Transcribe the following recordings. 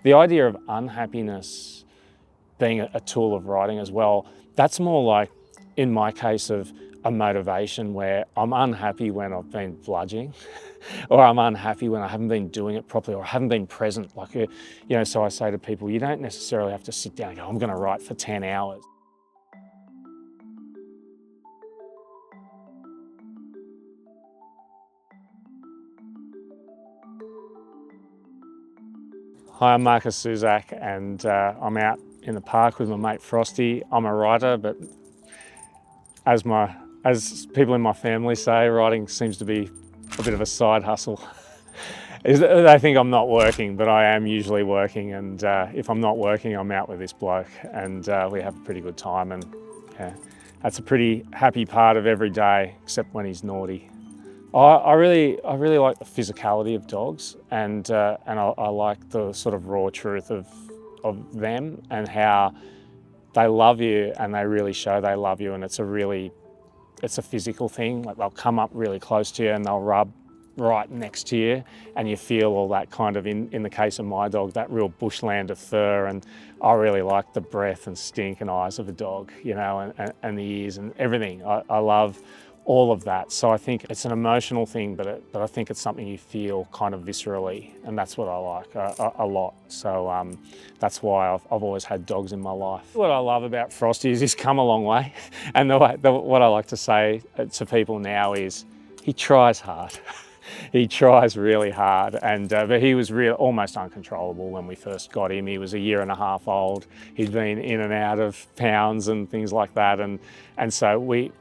the idea of unhappiness being a tool of writing as well, that's more like, in my case, of a motivation where I'm unhappy when I've been bludging or I'm unhappy when I haven't been doing it properly or I haven't been present. So I say to people, you don't necessarily have to sit down and go, I'm going to write for 10 hours. Hi, I'm Markus Zusak, and I'm out in the park with my mate Frosty. I'm a writer, but as people in my family say, writing seems to be a bit of a side hustle. They think I'm not working, but I am usually working, and if I'm not working, I'm out with this bloke, and we have a pretty good time, and yeah, that's a pretty happy part of every day, except when he's naughty. I really like the physicality of dogs, and I like the sort of raw truth of them and how they love you, and they really show they love you, and it's a physical thing. Like, they'll come up really close to you and they'll rub right next to you, and you feel all that kind of, in the case of my dog, that real bushland of fur. And I really like the breath and stink and eyes of a dog, and the ears and everything. I love all of that. So I think it's an emotional thing, but I think it's something you feel kind of viscerally, and that's what I like a lot. So that's why I've always had dogs in my life. What I love about Frosty is he's come a long way, and what I like to say to people now is he tries hard. He tries really hard, but he was almost uncontrollable when we first got him. He was a year and a half old. He'd been in and out of pounds and things like that, and so we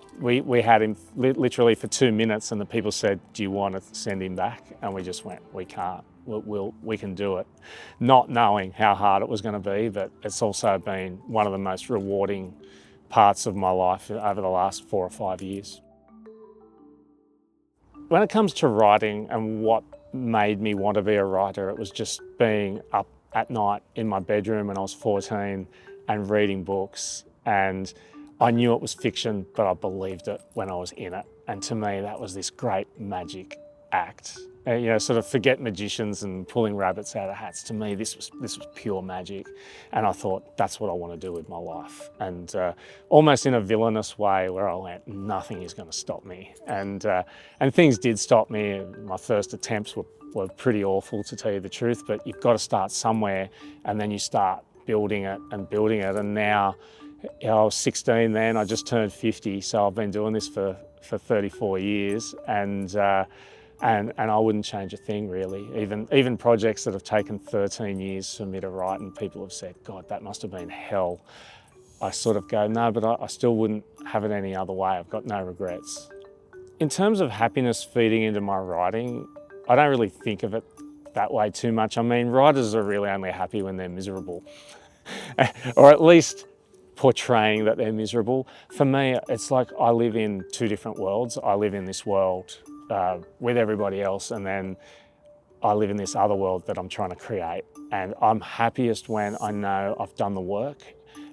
had him literally for 2 minutes, and the people said, "Do you want to send him back?" And we just went, "We can't. We can do it," not knowing how hard it was going to be. But it's also been one of the most rewarding parts of my life over the last 4 or 5 years. When it comes to writing and what made me want to be a writer, it was just being up at night in my bedroom when I was 14 and reading books. And I knew it was fiction, but I believed it when I was in it. And to me, that was this great magic act. Sort of forget magicians and pulling rabbits out of hats. To me, this was pure magic. And I thought, that's what I want to do with my life. And almost in a villainous way, where I went, nothing is going to stop me. And things did stop me. My first attempts were pretty awful, to tell you the truth, but you've got to start somewhere, and then you start building it and building it. And now, I was 16 then, I just turned 50, so I've been doing this for 34 years, and I wouldn't change a thing, really. Even projects that have taken 13 years for me to write, and people have said, "God, that must have been hell." I sort of go, no, but I still wouldn't have it any other way. I've got no regrets. In terms of happiness feeding into my writing, I don't really think of it that way too much. I mean, writers are really only happy when they're miserable, or at least portraying that they're miserable. For me, it's like I live in two different worlds. I live in this world with everybody else, and then I live in this other world that I'm trying to create. And I'm happiest when I know I've done the work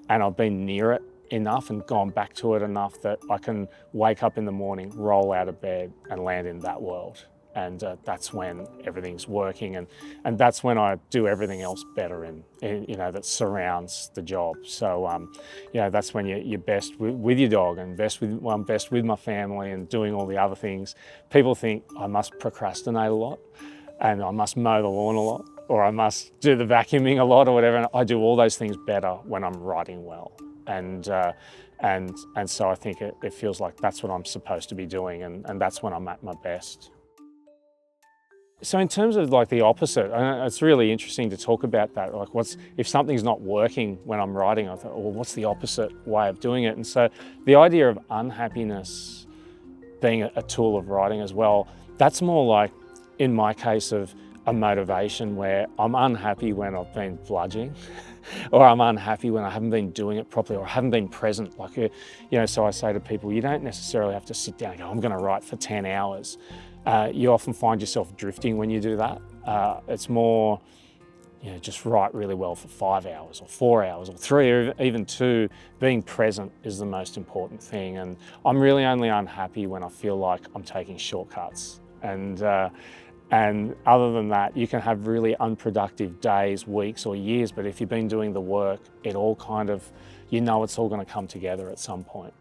and I've been near it enough and gone back to it enough that I can wake up in the morning, roll out of bed and land in that world. And that's when everything's working, and that's when I do everything else better that surrounds the job. So that's when you're best with your dog, and I'm best with my family and doing all the other things. People think I must procrastinate a lot, and I must mow the lawn a lot, or I must do the vacuuming a lot, or whatever. And I do all those things better when I'm writing well. And so I think it feels like that's what I'm supposed to be doing, and that's when I'm at my best. So in terms of like the opposite, it's really interesting to talk about that. Like, if something's not working when I'm writing, I thought, well, what's the opposite way of doing it? And so the idea of unhappiness being a tool of writing as well, that's more like, in my case, of a motivation where I'm unhappy when I've been bludging or I'm unhappy when I haven't been doing it properly or I haven't been present. So I say to people, you don't necessarily have to sit down and go, I'm going to write for 10 hours. You often find yourself drifting when you do that. It's more, just write really well for 5 hours or 4 hours or 3 or even 2. Being present is the most important thing. And I'm really only unhappy when I feel like I'm taking shortcuts. And And other than that, you can have really unproductive days, weeks or years, but if you've been doing the work, it all kind of, you know it's all going to come together at some point.